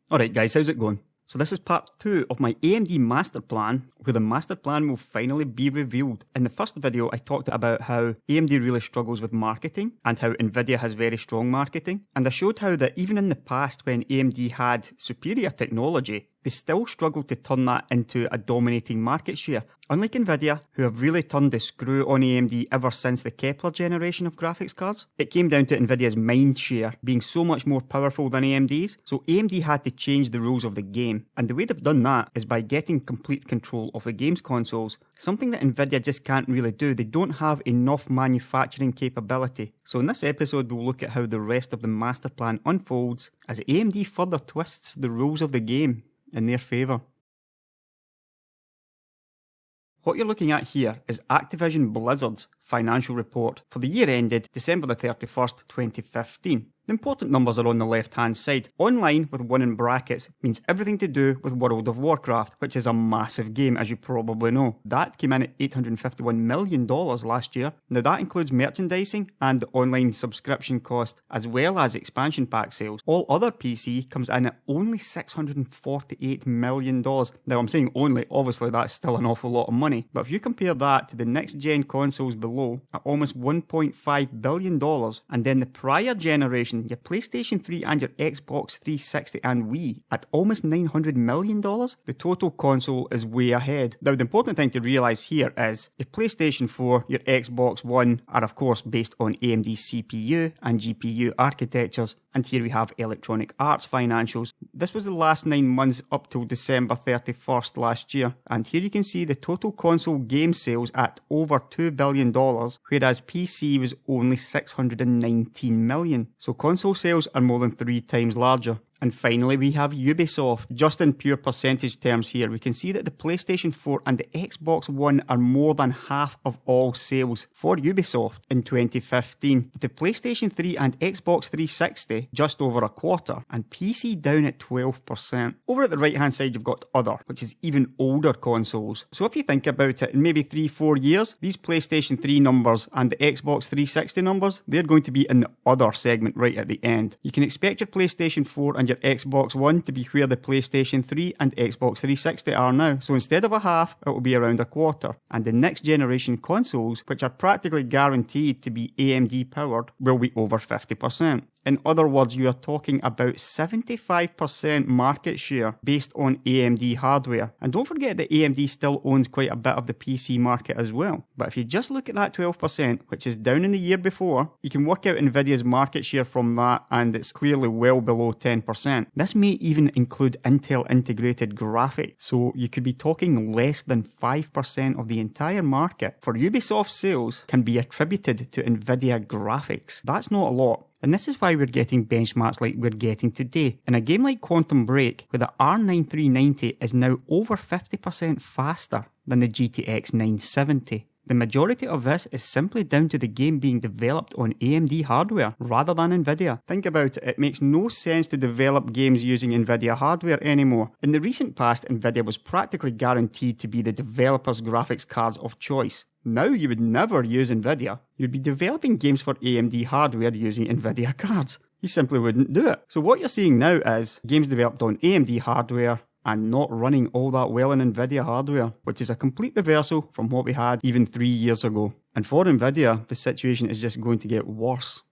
Alright guys, how's it going? So this is part 2 of my AMD master plan, where the master plan will finally be revealed. In the first video I talked about how AMD really struggles with marketing and how Nvidia has very strong marketing, and I showed how that even in the past when AMD had superior technology, they still struggled to turn that into a dominating market share. Unlike Nvidia, who have really turned the screw on AMD ever since the Kepler generation of graphics cards, it came down to Nvidia's mind share being so much more powerful than AMD's, so AMD had to change the rules of the game. And the way they've done that is by getting complete control of the games consoles, something that Nvidia just can't really do. They don't have enough manufacturing capability. So in this episode we'll look at how the rest of the master plan unfolds as AMD further twists the rules of the game in their favour. What you're looking at here is Activision Blizzard's financial report for the year ended December the 31st, 2015. The important numbers are on the left hand side. Online with 1 in brackets means everything to do with World of Warcraft, which is a massive game as you probably know. That came in at $851 million last year. Now that includes merchandising and the online subscription cost as well as expansion pack sales. All other PC comes in at only $648 million. Now I'm saying only, obviously that's still an awful lot of money, but if you compare that to the next gen consoles below at almost $1.5 billion, and then the prior generation, your PlayStation 3 and your Xbox 360 and Wii at almost $900 million, the total console is way ahead. Now the important thing to realise here is your PlayStation 4, your Xbox One are of course based on AMD's CPU and GPU architectures, and here we have Electronic Arts financials. This was the last 9 months up till December 31st last year, and here you can see the total console game sales at over $2 billion, whereas PC was only $619 million. So console sales are more than 3 times larger. And finally we have Ubisoft. Just in pure percentage terms here, we can see that the PlayStation 4 and the Xbox One are more than half of all sales for Ubisoft in 2015. The PlayStation 3 and Xbox 360 just over a quarter, and PC down at 12%. Over at the right hand side you've got other, which is even older consoles. So if you think about it, in maybe 3-4 years, these PlayStation 3 numbers and the Xbox 360 numbers, they're going to be in the other segment right at the end. You can expect your PlayStation 4 and your Xbox One to be where the PlayStation 3 and Xbox 360 are now. So instead of a half, it will be around a quarter. And the next generation consoles, which are practically guaranteed to be AMD powered, will be over 50%. In other words, you are talking about 75% market share based on AMD hardware. And don't forget that AMD still owns quite a bit of the PC market as well. But if you just look at that 12%, which is down in the year before, you can work out Nvidia's market share from that, and it's clearly well below 10%. This may even include Intel integrated graphics, so you could be talking less than 5% of the entire market for Ubisoft sales can be attributed to Nvidia graphics. That's not a lot. And this is why we're getting benchmarks like we're getting today. In a game like Quantum Break, where the R9 390 is now over 50% faster than the GTX 970. The majority of this is simply down to the game being developed on AMD hardware rather than Nvidia. Think about it, it makes no sense to develop games using Nvidia hardware anymore. In the recent past, Nvidia was practically guaranteed to be the developer's graphics cards of choice. Now you would never use Nvidia. You'd be developing games for AMD hardware using Nvidia cards. You simply wouldn't do it. So what you're seeing now is games developed on AMD hardware and not running all that well in Nvidia hardware, which is a complete reversal from what we had even 3 years ago. And for Nvidia, the situation is just going to get worse.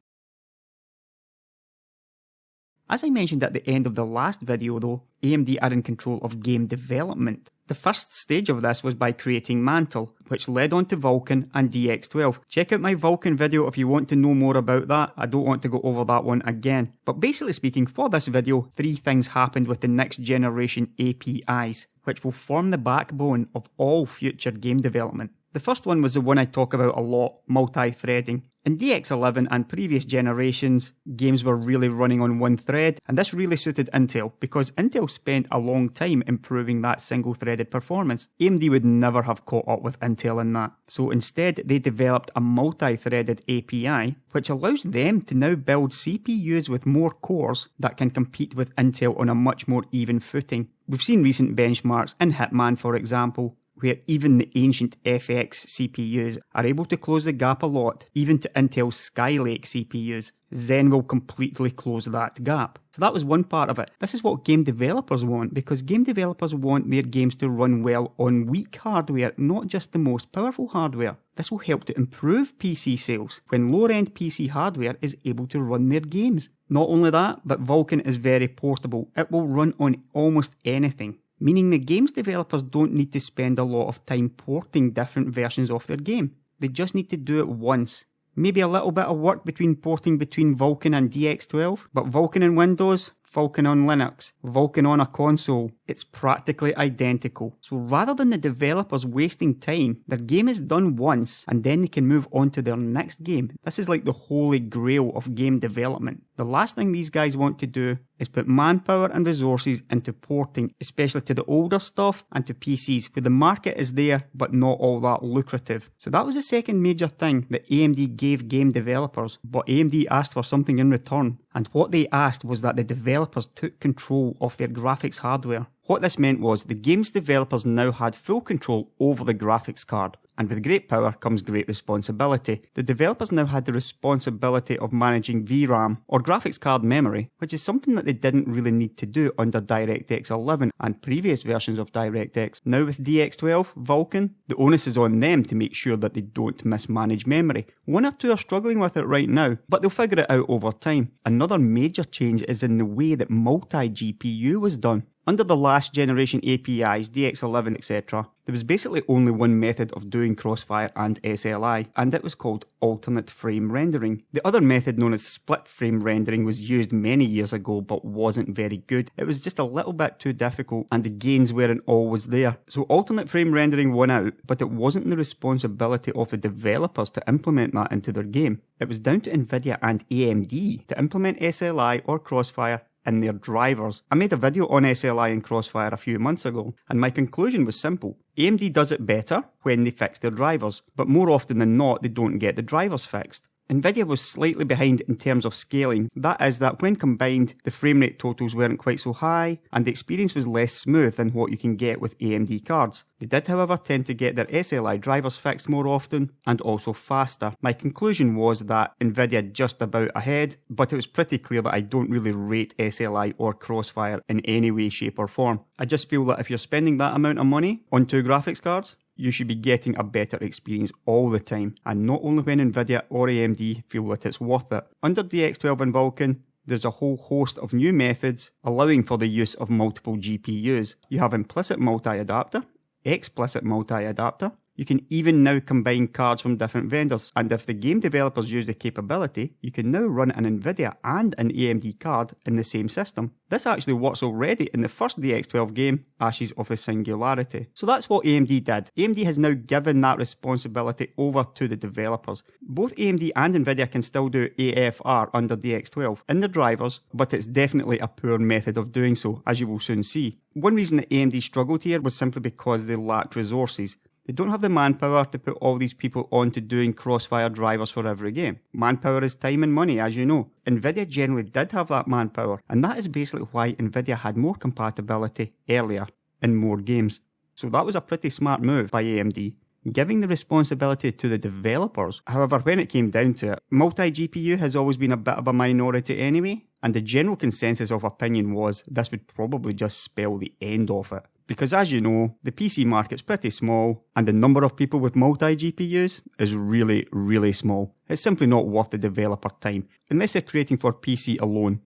As I mentioned at the end of the last video though, AMD are in control of game development. The first stage of this was by creating Mantle, which led on to Vulkan and DX12. Check out my Vulkan video if you want to know more about that. I don't want to go over that one again. But basically speaking, for this video, 3 things happened with the next generation APIs, which will form the backbone of all future game development. The first one was the one I talk about a lot, multi-threading. In DX11 and previous generations, games were really running on one thread, and this really suited Intel because Intel spent a long time improving that single-threaded performance. AMD would never have caught up with Intel in that. So instead, they developed a multi-threaded API, which allows them to now build CPUs with more cores that can compete with Intel on a much more even footing. We've seen recent benchmarks in Hitman, for example, where even the ancient FX CPUs are able to close the gap a lot, even to Intel's Skylake CPUs. Zen will completely close that gap. So that was one part of it. This is what game developers want, because game developers want their games to run well on weak hardware, not just the most powerful hardware. This will help to improve PC sales when lower-end PC hardware is able to run their games. Not only that, but Vulkan is very portable. It will run on almost anything, meaning the games developers don't need to spend a lot of time porting different versions of their game. They just need to do it once. Maybe a little bit of work porting between Vulkan and DX12, but Vulkan in Windows, Vulkan on Linux, Vulkan on a console, it's practically identical. So rather than the developers wasting time, their game is done once and then they can move on to their next game. This is like the holy grail of game development. The last thing these guys want to do is put manpower and resources into porting, especially to the older stuff and to PCs where the market is there but not all that lucrative. So that was the second major thing that AMD gave game developers, but AMD asked for something in return. And what they asked was that the developers took control of their graphics hardware. What this meant was the game's developers now had full control over the graphics card. And with great power comes great responsibility. The developers now had the responsibility of managing VRAM, or graphics card memory, which is something that they didn't really need to do under DirectX 11 and previous versions of DirectX. Now with DX12, Vulkan, the onus is on them to make sure that they don't mismanage memory. One or two are struggling with it right now, but they'll figure it out over time. Another major change is in the way that multi-GPU was done. Under the last generation APIs, DX11, etc., there was basically only one method of doing Crossfire and SLI, and it was called alternate frame rendering. The other method, known as split frame rendering, was used many years ago but wasn't very good. It was just a little bit too difficult and the gains weren't always there. So alternate frame rendering won out, but it wasn't the responsibility of the developers to implement that into their game. It was down to Nvidia and AMD to implement SLI or Crossfire in their drivers. I made a video on SLI and Crossfire a few months ago, and my conclusion was simple. AMD does it better when they fix their drivers, but more often than not they don't get the drivers fixed. Nvidia was slightly behind in terms of scaling. That is that when combined, the frame rate totals weren't quite so high, and the experience was less smooth than what you can get with AMD cards. They did, however, tend to get their SLI drivers fixed more often, and also faster. My conclusion was that Nvidia just about ahead, but it was pretty clear that I don't really rate SLI or Crossfire in any way, shape or form. I just feel that if you're spending that amount of money on two graphics cards, you should be getting a better experience all the time, and not only when Nvidia or AMD feel that it's worth it. Under DX12 and Vulkan, there's a whole host of new methods allowing for the use of multiple GPUs. You have implicit multi-adapter, explicit multi-adapter. You can even now combine cards from different vendors, and if the game developers use the capability, you can now run an Nvidia and an AMD card in the same system. This actually works already in the first DX12 game, Ashes of the Singularity. So that's what AMD did. AMD has now given that responsibility over to the developers. Both AMD and Nvidia can still do AFR under DX12 in their drivers, but it's definitely a poor method of doing so, as you will soon see. One reason that AMD struggled here was simply because they lacked resources. They don't have the manpower to put all these people on to doing Crossfire drivers for every game. Manpower is time and money, as you know. Nvidia generally did have that manpower, and that is basically why Nvidia had more compatibility earlier in more games. So that was a pretty smart move by AMD, giving the responsibility to the developers. However, when it came down to it, multi-GPU has always been a bit of a minority anyway, and the general consensus of opinion was this would probably just spell the end of it. Because as you know, the PC market's pretty small, and the number of people with multi-GPUs is really, really small. It's simply not worth the developer time, unless they're creating for PC alone.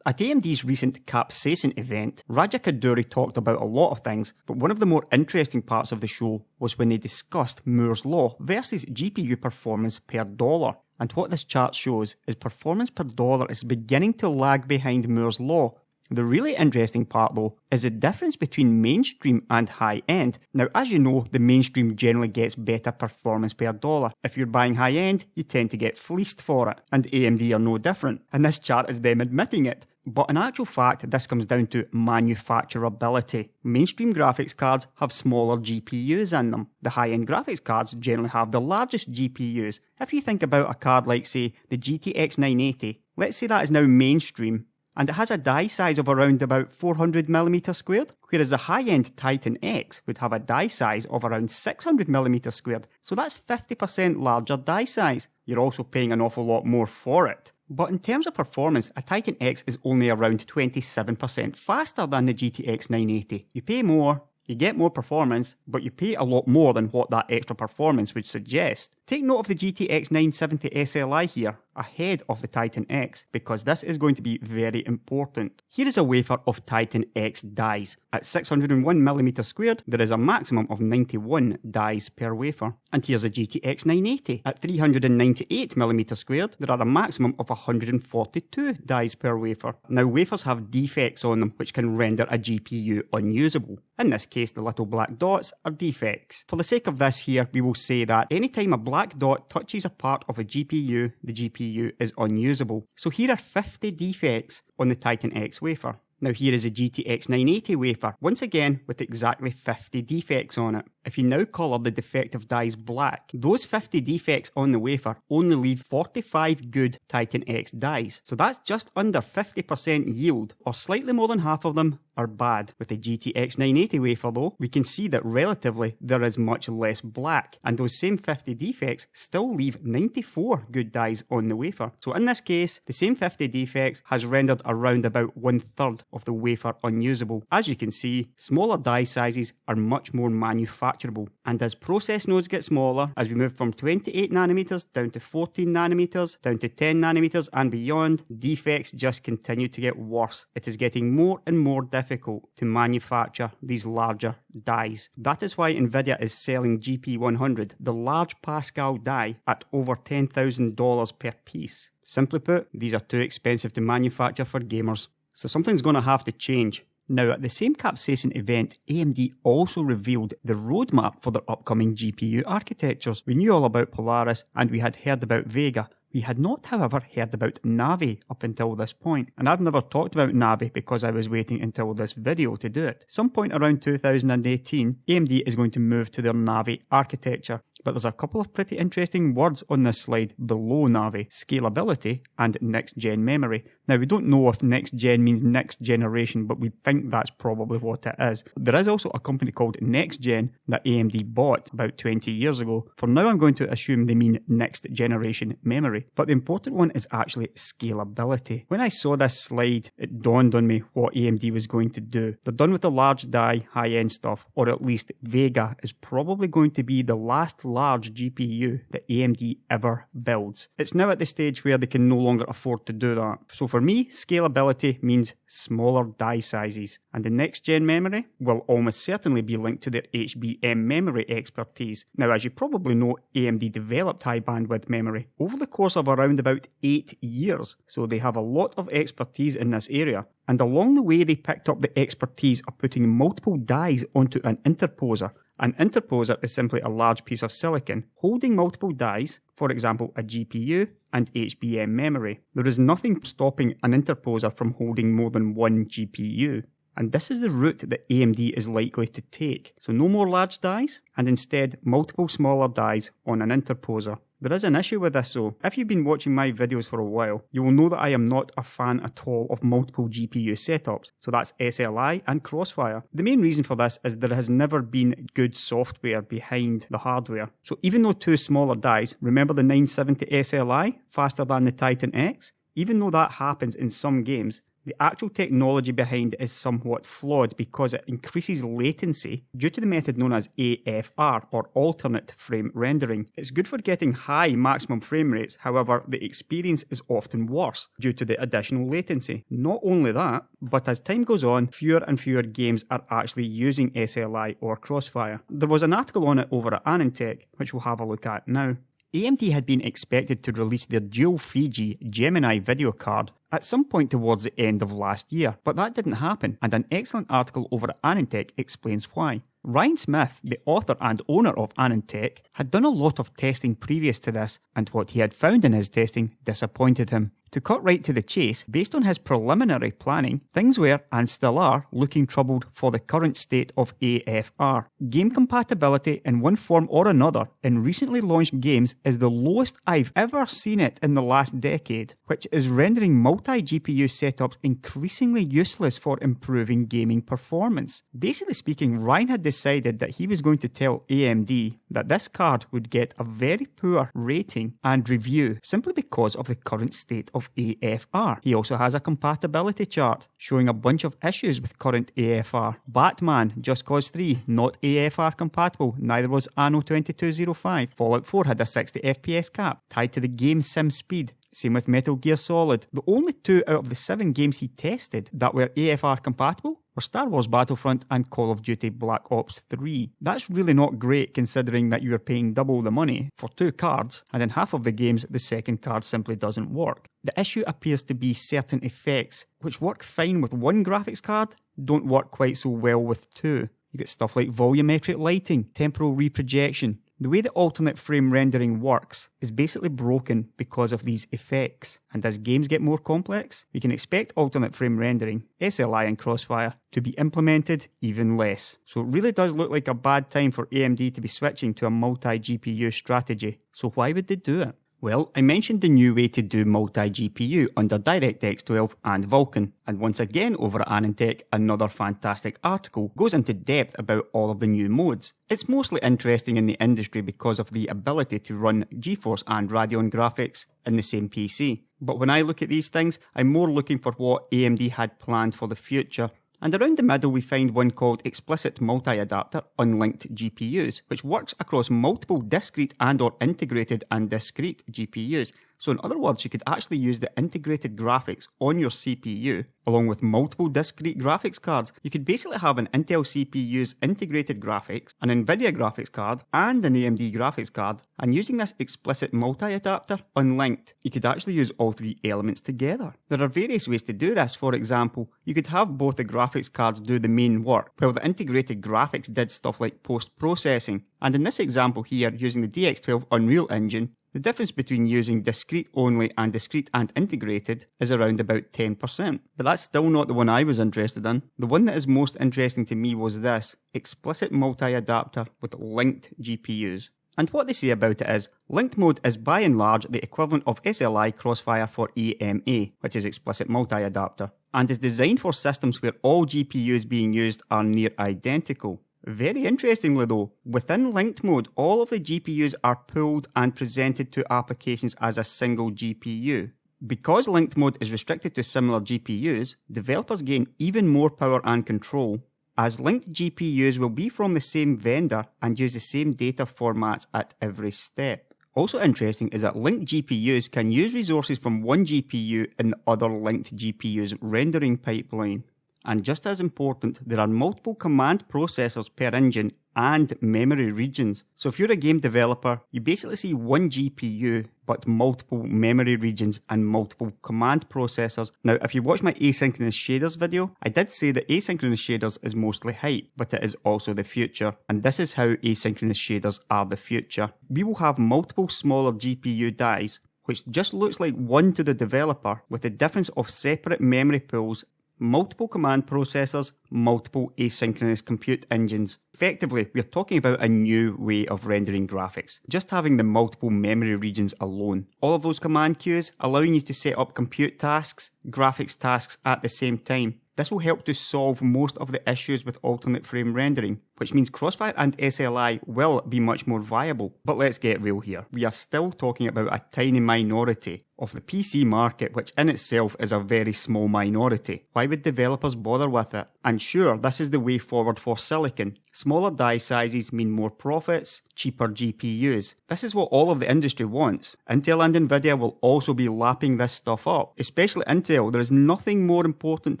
At AMD's recent Capsaicin event, Raja Kaduri talked about a lot of things, but one of the more interesting parts of the show was when they discussed Moore's Law versus GPU performance per dollar. And what this chart shows is performance per dollar is beginning to lag behind Moore's Law. The really interesting part though is the difference between mainstream and high-end. Now as you know, the mainstream generally gets better performance per dollar. If you're buying high-end, you tend to get fleeced for it, and AMD are no different. And this chart is them admitting it. But in actual fact, this comes down to manufacturability. Mainstream graphics cards have smaller GPUs in them. The high-end graphics cards generally have the largest GPUs. If you think about a card like, say, the GTX 980, let's say that is now mainstream, and it has a die size of around about 400mm squared, whereas the high-end Titan X would have a die size of around 600mm squared, so that's 50% larger die size. You're also paying an awful lot more for it. But in terms of performance, a Titan X is only around 27% faster than the GTX 980. You pay more, you get more performance, but you pay a lot more than what that extra performance would suggest. Take note of the GTX 970 SLI here, ahead of the Titan X, because this is going to be very important. Here is a wafer of Titan X dies. At 601mm squared, there is a maximum of 91 dies per wafer. And here's a GTX 980. At 398mm squared, there are a maximum of 142 dies per wafer. Now, wafers have defects on them, which can render a GPU unusable. In this case, the little black dots are defects. For the sake of this here, we will say that anytime a black dot touches a part of a GPU, the GPU is unusable. So here are 50 defects on the Titan X wafer. Now here is a GTX 980 wafer, once again with exactly 50 defects on it. If you now colour the defective dies black, those 50 defects on the wafer only leave 45 good Titan X dies. So that's just under 50% yield, or slightly more than half of them are bad. With the GTX 980 wafer though, we can see that relatively there is much less black, and those same 50 defects still leave 94 good dies on the wafer. So in this case, the same 50 defects has rendered around about 1/3 of the wafer unusable. As you can see, smaller die sizes are much more manufacturable, and as process nodes get smaller, as we move from 28nm down to 14nm, down to 10nm and beyond, defects just continue to get worse. It is getting more and more difficult to manufacture these larger dies. That is why Nvidia is selling GP100, the large Pascal die, at over $10,000 per piece. Simply put, these are too expensive to manufacture for gamers. So something's going to have to change. Now, at the same Capsaicin event, AMD also revealed the roadmap for their upcoming GPU architectures. We knew all about Polaris and we had heard about Vega. We had not, however, heard about Navi up until this point, and I've never talked about Navi because I was waiting until this video to do it. Some point around 2018, AMD is going to move to their Navi architecture, but there's a couple of pretty interesting words on this slide below Navi: scalability and next-gen memory. Now, we don't know if next-gen means next generation, but we think that's probably what it is. There is also a company called NextGen that AMD bought about 20 years ago. For now, I'm going to assume they mean next-generation memory. But the important one is actually scalability. When I saw this slide, it dawned on me what AMD was going to do. They're done with the large die, high-end stuff, or at least Vega is probably going to be the last large GPU that AMD ever builds. It's now at the stage where they can no longer afford to do that. So for me, scalability means smaller die sizes. And the next-gen memory will almost certainly be linked to their HBM memory expertise. Now, as you probably know, AMD developed high bandwidth memory over the course of around about 8 years. So they have a lot of expertise in this area. And along the way, they picked up the expertise of putting multiple dies onto an interposer. An interposer is simply a large piece of silicon holding multiple dies, for example, a GPU and HBM memory. There is nothing stopping an interposer from holding more than one GPU. And this is the route that AMD is likely to take. So no more large dies, and instead multiple smaller dies on an interposer. There is an issue with this though. If you've been watching my videos for a while, you will know that I am not a fan at all of multiple GPU setups. So that's SLI and Crossfire. The main reason for this is there has never been good software behind the hardware. So even though two smaller dies, remember the 970 SLI, faster than the Titan X? Even though that happens in some games, the actual technology behind it is somewhat flawed because it increases latency due to the method known as AFR, or alternate frame rendering. It's good for getting high maximum frame rates, however, the experience is often worse due to the additional latency. Not only that, but as time goes on, fewer and fewer games are actually using SLI or Crossfire. There was an article on it over at Anandtech, which we'll have a look at now. AMD had been expected to release their dual Fiji Gemini video card at some point towards the end of last year, but that didn't happen, and an excellent article over at Anandtech explains why. Ryan Smith, the author and owner of Anandtech, had done a lot of testing previous to this, and what he had found in his testing disappointed him. To cut right to the chase, based on his preliminary planning, things were, and still are, looking troubled for the current state of AFR. Game compatibility in one form or another in recently launched games is the lowest I've ever seen it in the last decade, which is rendering multiple multi-GPU setups increasingly useless for improving gaming performance. Basically speaking, Ryan had decided that he was going to tell AMD that this card would get a very poor rating and review simply because of the current state of AFR. He also has a compatibility chart showing a bunch of issues with current AFR. Batman, Just Cause 3, not AFR compatible, neither was Anno 2205. Fallout 4 had a 60 FPS cap tied to the game sim speed. Same with Metal Gear Solid. The only 2 out of the 7 games he tested that were AFR compatible were Star Wars Battlefront and Call of Duty Black Ops 3. That's really not great considering that you are paying double the money for 2 cards, and in half of the games the second card simply doesn't work. The issue appears to be certain effects, which work fine with one graphics card, don't work quite so well with 2. You get stuff like volumetric lighting, temporal reprojection. The way the alternate frame rendering works is basically broken because of these effects, and as games get more complex, we can expect alternate frame rendering, SLI and Crossfire, to be implemented even less. So it really does look like a bad time for AMD to be switching to a multi-GPU strategy. So why would they do it? Well, I mentioned the new way to do multi-GPU under DirectX 12 and Vulkan, and once again over at Anandtech, another fantastic article goes into depth about all of the new modes. It's mostly interesting in the industry because of the ability to run GeForce and Radeon graphics in the same PC. But when I look at these things, I'm more looking for what AMD had planned for the future. And around the middle we find one called Explicit Multi-Adapter Unlinked GPUs, which works across multiple discrete and or integrated and discrete GPUs. So in other words, you could actually use the integrated graphics on your CPU along with multiple discrete graphics cards. You could basically have an Intel CPU's integrated graphics, an Nvidia graphics card, and an AMD graphics card. And using this explicit multi-adapter, unlinked, you could actually use all 3 elements together. There are various ways to do this. For example, you could have both the graphics cards do the main work, while the integrated graphics did stuff like post-processing. And in this example here, using the DX12 Unreal Engine, the difference between using discrete only and discrete and integrated is around about 10%. But that's still not the one I was interested in. The one that is most interesting to me was this, explicit multi-adapter with linked GPUs. And what they say about it is, linked mode is by and large the equivalent of SLI Crossfire for AMA, which is explicit multi-adapter, and is designed for systems where all GPUs being used are near identical. Very interestingly though, within linked mode, all of the GPUs are pulled and presented to applications as a single GPU. Because linked mode is restricted to similar GPUs, developers gain even more power and control, as linked GPUs will be from the same vendor and use the same data formats at every step. Also interesting is that linked GPUs can use resources from one GPU in the other linked GPU's rendering pipeline. And just as important, there are multiple command processors per engine and memory regions. So if you're a game developer, you basically see one GPU, but multiple memory regions and multiple command processors. Now, if you watch my asynchronous shaders video, I did say that asynchronous shaders is mostly hype, but it is also the future. And this is how asynchronous shaders are the future. We will have multiple smaller GPU dies, which just looks like one to the developer, with the difference of separate memory pools, multiple command processors, multiple asynchronous compute engines. Effectively, we're talking about a new way of rendering graphics, just having the multiple memory regions alone. All of those command queues allowing you to set up compute tasks, graphics tasks at the same time. This will help to solve most of the issues with alternate frame rendering, which means Crossfire and SLI will be much more viable. But let's get real here. We are still talking about a tiny minority of the PC market, which in itself is a very small minority. Why would developers bother with it? And sure, this is the way forward for silicon. Smaller die sizes mean more profits, cheaper GPUs. This is what all of the industry wants. Intel and Nvidia will also be lapping this stuff up. Especially Intel. There is nothing more important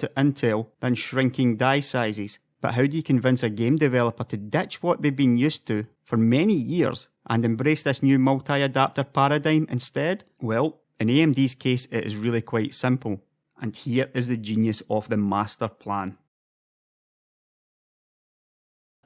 to Intel than shrinking die sizes. But how do you convince a game developer to ditch what they've been used to for many years and embrace this new multi-adapter paradigm instead? Well, in AMD's case, it is really quite simple. And here is the genius of the master plan.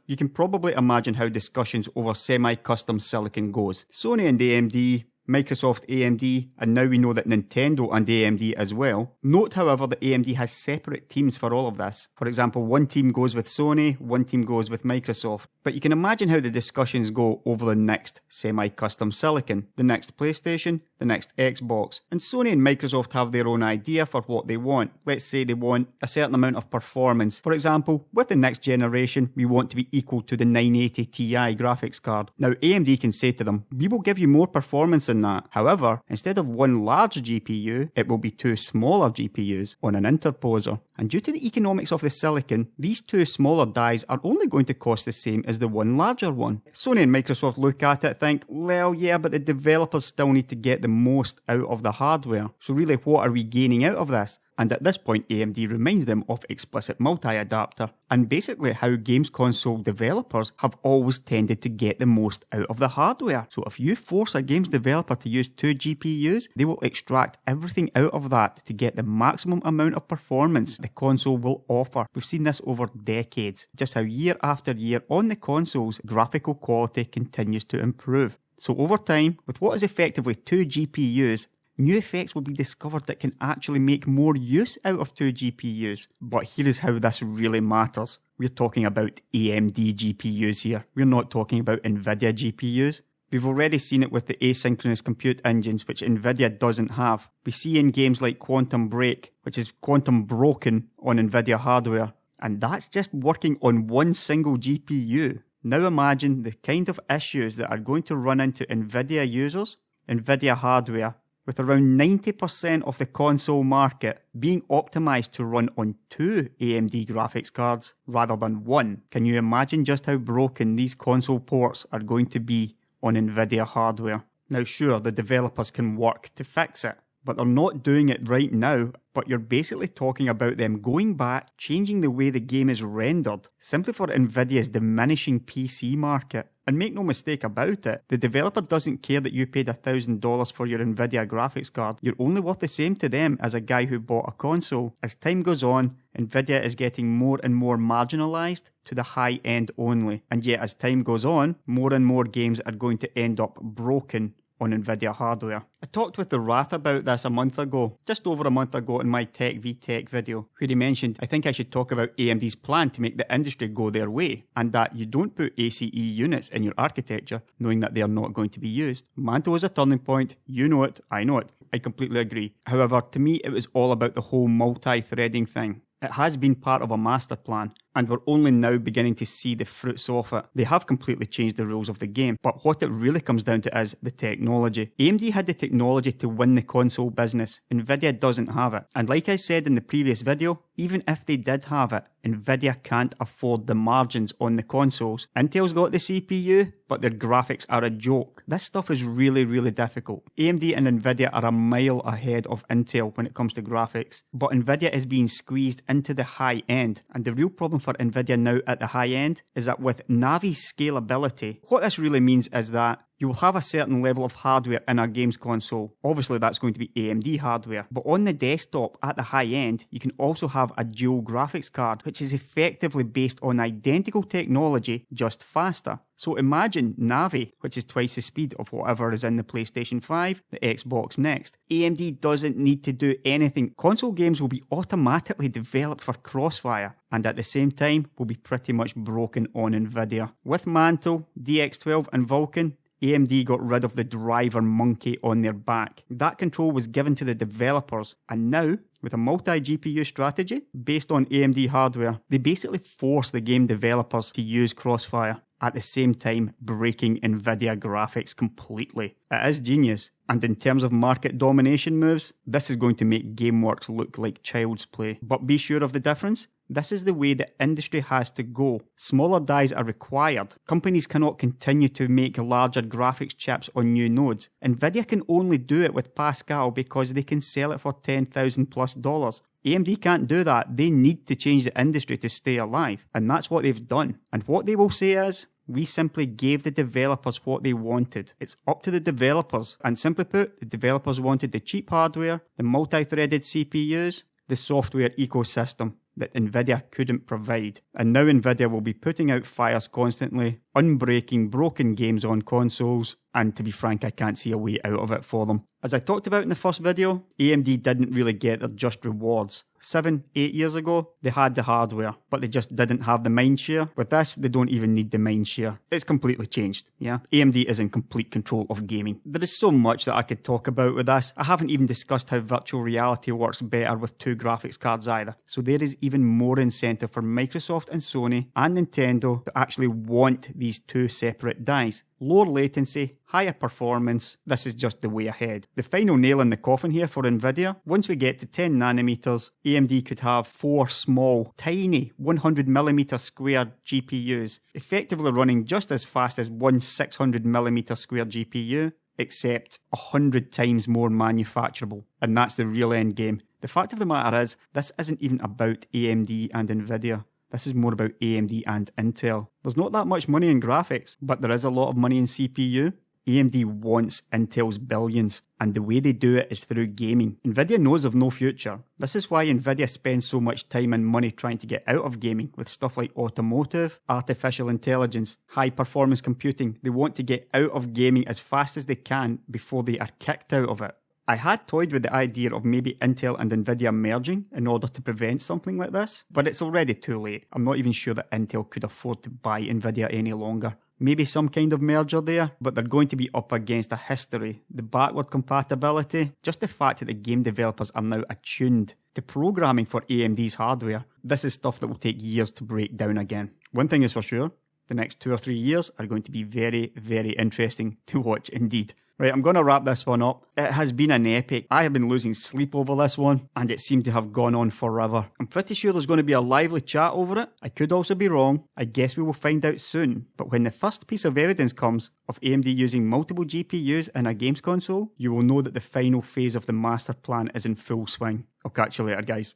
You can probably imagine how discussions over semi-custom silicon goes. Sony and AMD, Microsoft, AMD, and now we know that Nintendo and AMD as well. Note, however, that AMD has separate teams for all of this. For example, one team goes with Sony, one team goes with Microsoft. But you can imagine how the discussions go over the next semi-custom silicon, the next PlayStation, the next Xbox. And Sony and Microsoft have their own idea for what they want. Let's say they want a certain amount of performance. For example, with the next generation, we want to be equal to the 980 Ti graphics card. Now, AMD can say to them, we will give you more performance than that. However, instead of one large GPU, it will be two smaller GPUs on an interposer. And due to the economics of the silicon, these two smaller dies are only going to cost the same as the one larger one. Sony and Microsoft look at it and think, well, yeah, but the developers still need to get the most out of the hardware. So really, what are we gaining out of this? And at this point, AMD reminds them of Explicit multi-adapter, and basically how games console developers have always tended to get the most out of the hardware. So if you force a games developer to use two GPUs, they will extract everything out of that to get the maximum amount of performance the console will offer. We've seen this over decades, just how year after year on the consoles, graphical quality continues to improve. So over time, with what is effectively two GPUs, new effects will be discovered that can actually make more use out of two GPUs. But here is how this really matters. We're talking about AMD GPUs here. We're not talking about NVIDIA GPUs. We've already seen it with the asynchronous compute engines, which NVIDIA doesn't have. We see in games like Quantum Break, which is quantum broken on NVIDIA hardware. And that's just working on one single GPU. Now imagine the kind of issues that are going to run into NVIDIA users, NVIDIA hardware, with around 90% of the console market being optimized to run on two AMD graphics cards rather than one. Can you imagine just how broken these console ports are going to be on NVIDIA hardware? Now sure, the developers can work to fix it, but they're not doing it right now. But you're basically talking about them going back, changing the way the game is rendered, simply for NVIDIA's diminishing PC market. And make no mistake about it, the developer doesn't care that you paid $1,000 for your NVIDIA graphics card. You're only worth the same to them as a guy who bought a console. As time goes on, NVIDIA is getting more and more marginalized to the high end only. And yet as time goes on, more and more games are going to end up broken on NVIDIA hardware. I talked with the Wrath about this a month ago, just over a month ago in my Tech v Tech video, where he mentioned I think I should talk about AMD's plan to make the industry go their way, and that you don't put ACE units in your architecture knowing that they are not going to be used. Mantle is a turning point, you know it, I know it, I completely agree. However, to me it was all about the whole multi-threading thing. It has been part of a master plan, and we're only now beginning to see the fruits of it. They have completely changed the rules of the game, but what it really comes down to is the technology. AMD had the technology to win the console business. NVIDIA doesn't have it. And like I said in the previous video, even if they did have it, NVIDIA can't afford the margins on the consoles. Intel's got the CPU, but their graphics are a joke. This stuff is really, really difficult. AMD and NVIDIA are a mile ahead of Intel when it comes to graphics, but NVIDIA is being squeezed into the high end, and the real problem for NVIDIA now at the high end is that with Navi scalability, what this really means is that you will have a certain level of hardware in a games console. Obviously that's going to be AMD hardware, but on the desktop at the high end, you can also have a dual graphics card, which is effectively based on identical technology, just faster. So imagine Navi, which is twice the speed of whatever is in the PlayStation 5, the Xbox Next. AMD doesn't need to do anything. Console games will be automatically developed for Crossfire, and at the same time will be pretty much broken on NVIDIA. With Mantle, DX12 and Vulkan, AMD got rid of the driver monkey on their back. That control was given to the developers, and now, with a multi-GPU strategy based on AMD hardware, they basically force the game developers to use Crossfire, at the same time breaking NVIDIA graphics completely. It is genius, and in terms of market domination moves, this is going to make GameWorks look like child's play. But be sure of the difference. This is the way the industry has to go. Smaller dies are required. Companies cannot continue to make larger graphics chips on new nodes. NVIDIA can only do it with Pascal because they can sell it for $10,000+. AMD can't do that. They need to change the industry to stay alive. And that's what they've done. And what they will say is, we simply gave the developers what they wanted. It's up to the developers. And simply put, the developers wanted the cheap hardware, the multi-threaded CPUs, the software ecosystem that NVIDIA couldn't provide. And now NVIDIA will be putting out fires constantly, unbreaking, broken games on consoles, and to be frank, I can't see a way out of it for them. As I talked about in the first video, AMD didn't really get their just rewards. 7, 8 years ago, they had the hardware, but they just didn't have the mindshare. With this, they don't even need the mindshare. It's completely changed, yeah? AMD is in complete control of gaming. There is so much that I could talk about with this. I haven't even discussed how virtual reality works better with 2 graphics cards either. So there is even more incentive for Microsoft and Sony and Nintendo to actually want these 2 separate dies. Lower latency, higher performance, this is just the way ahead. The final nail in the coffin here for Nvidia, once we get to 10 nanometers, AMD could have 4 small, tiny 100mm squared GPUs, effectively running just as fast as one 600mm squared GPU, except 100 times more manufacturable. And that's the real end game. The fact of the matter is, this isn't even about AMD and Nvidia. This is more about AMD and Intel. There's not that much money in graphics, but there is a lot of money in CPU. AMD wants Intel's billions, and the way they do it is through gaming. Nvidia knows of no future. This is why Nvidia spends so much time and money trying to get out of gaming with stuff like automotive, artificial intelligence, high performance computing. They want to get out of gaming as fast as they can before they are kicked out of it. I had toyed with the idea of maybe Intel and Nvidia merging in order to prevent something like this, but it's already too late. I'm not even sure that Intel could afford to buy Nvidia any longer. Maybe some kind of merger there, but they're going to be up against a history, the backward compatibility, just the fact that the game developers are now attuned to programming for AMD's hardware. This is stuff that will take years to break down again. One thing is for sure, the next 2 or 3 years are going to be very, very interesting to watch indeed. Right, I'm going to wrap this one up. It has been an epic. I have been losing sleep over this one, and it seemed to have gone on forever. I'm pretty sure there's going to be a lively chat over it. I could also be wrong. I guess we will find out soon. But when the first piece of evidence comes of AMD using multiple GPUs in a games console, you will know that the final phase of the master plan is in full swing. I'll catch you later, guys.